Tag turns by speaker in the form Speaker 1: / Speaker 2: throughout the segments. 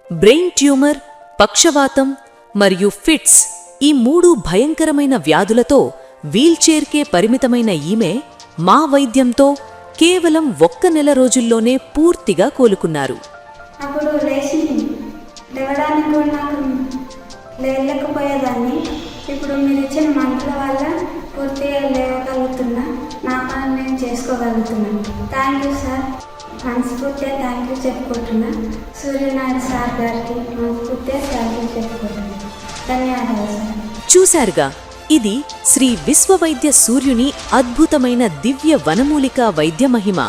Speaker 1: Brain tumour, పక్షవాతం మరియు fits ఈ 3 భయంకరమైన వ్యాధులతో వీల్చైర్కే పరిమితమైన ఈమె మా వైద్యంతో కేవలం 1 నెల రోజుల్లోనే పూర్తిగా కోలుకున్నారు.
Speaker 2: అప్పుడు లేవడానికి కూడా నాకు లేకపోయేదాన్ని. ఇప్పుడు మీరు ఇచ్చిన మందుల వల్ల పూర్తిగా లేవగలుగుతున్నా, నా పని నేను చేసుకోగలుగుతున్నాను. థ్యాంక్ యూ సార్, మనస్ఫూర్తిగా థ్యాంక్ యూ చెప్పుకుంటున్నా. సూర్యనారాయణ సార్ గారికి మనస్ఫూర్తిగా థ్యాంక్ యూ చెప్పుకుంటున్నా. ధన్యవాదాలు సార్.
Speaker 1: చూశారుగా, ఇది శ్రీ విశ్వవైద్య సూర్యుని అద్భుతమైన దివ్య వనమూలికా వైద్య మహిమ.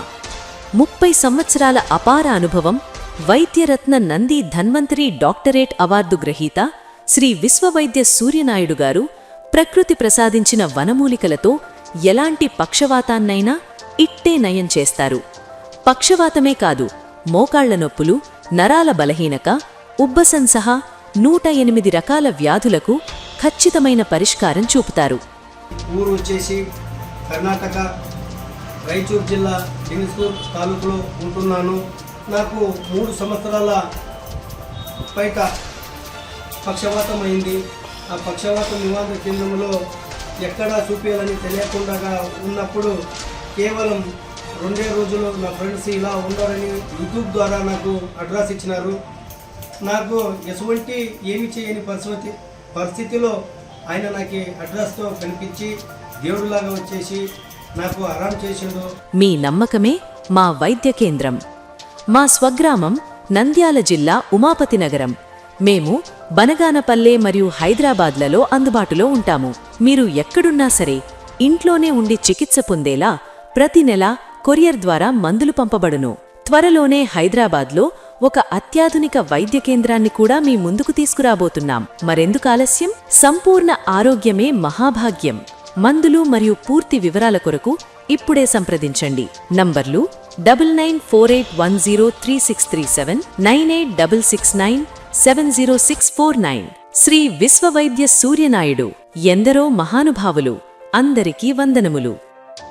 Speaker 1: 30 సంవత్సరాల అపార అనుభవం, వైద్యరత్న నంది ధన్వంతరి డాక్టరేట్ అవార్డు గ్రహీత శ్రీ విశ్వవైద్య సూర్యనాయుడు గారు ప్రకృతి ప్రసాదించిన వనమూలికలతో ఎలాంటి పక్షవాతాన్నైనా ఇట్టే నయం చేస్తారు. పక్షవాతమే కాదు, మోకాళ్ల నొప్పులు, నరాల బలహీనత, ఉబ్బసం సహా 108 రకాల వ్యాధులకు ఖచ్చితమైన పరిష్కారం చూపుతారు.
Speaker 3: ఊరు వచ్చేసి కర్ణాటక, రాయచూరు జిల్లా లింగస్పూర్ తాలూకులో ఉంటున్నాను. నాకు 3 సంవత్సరాల పైగా పక్షవాతం అయింది. ఆ పక్షవాతం నివారణ కేంద్రంలో ఎక్కడా చూపించాలని తెలియకుండా ఉన్నప్పుడు కేవలం 2 రోజులు నా ఫ్రెండ్స్ ఇలా ఉన్నారని యూట్యూబ్ ద్వారా నాకు అడ్రస్ ఇచ్చినారు. నాకు ఎటువంటి ఏమి చేయని పరిస్థితిలో ఆయన నాకు అడ్రస్తో కనిపించి దేవుడిలాగా వచ్చేసి నాకు ఆరాం చేసిండు.
Speaker 1: మీ నమ్మకమే మా వైద్య కేంద్రం. మా స్వగ్రామం నంద్యాల జిల్లా ఉమాపతి నగరం. మేము బనగానపల్లె మరియు హైదరాబాద్లలో అందుబాటులో ఉంటాము. మీరు ఎక్కడున్నా సరే ఇంట్లోనే ఉండి చికిత్స పొందేలా ప్రతి నెల కొరియర్ ద్వారా మందులు పంపబడును. త్వరలోనే హైదరాబాద్లో ఒక అత్యాధునిక వైద్య కేంద్రాన్ని కూడా మీ ముందుకు తీసుకురాబోతున్నాం. మరెందుకు ఆలస్యం? సంపూర్ణ ఆరోగ్యమే మహాభాగ్యం. మందులు మరియు పూర్తి వివరాల కొరకు ఇప్పుడే సంప్రదించండి. నంబర్లు 9948103637, 9866970649. శ్రీ విశ్వవైద్య సూర్యనాయుడు. ఎందరో మహానుభావులు. అందరికీ వందనములు.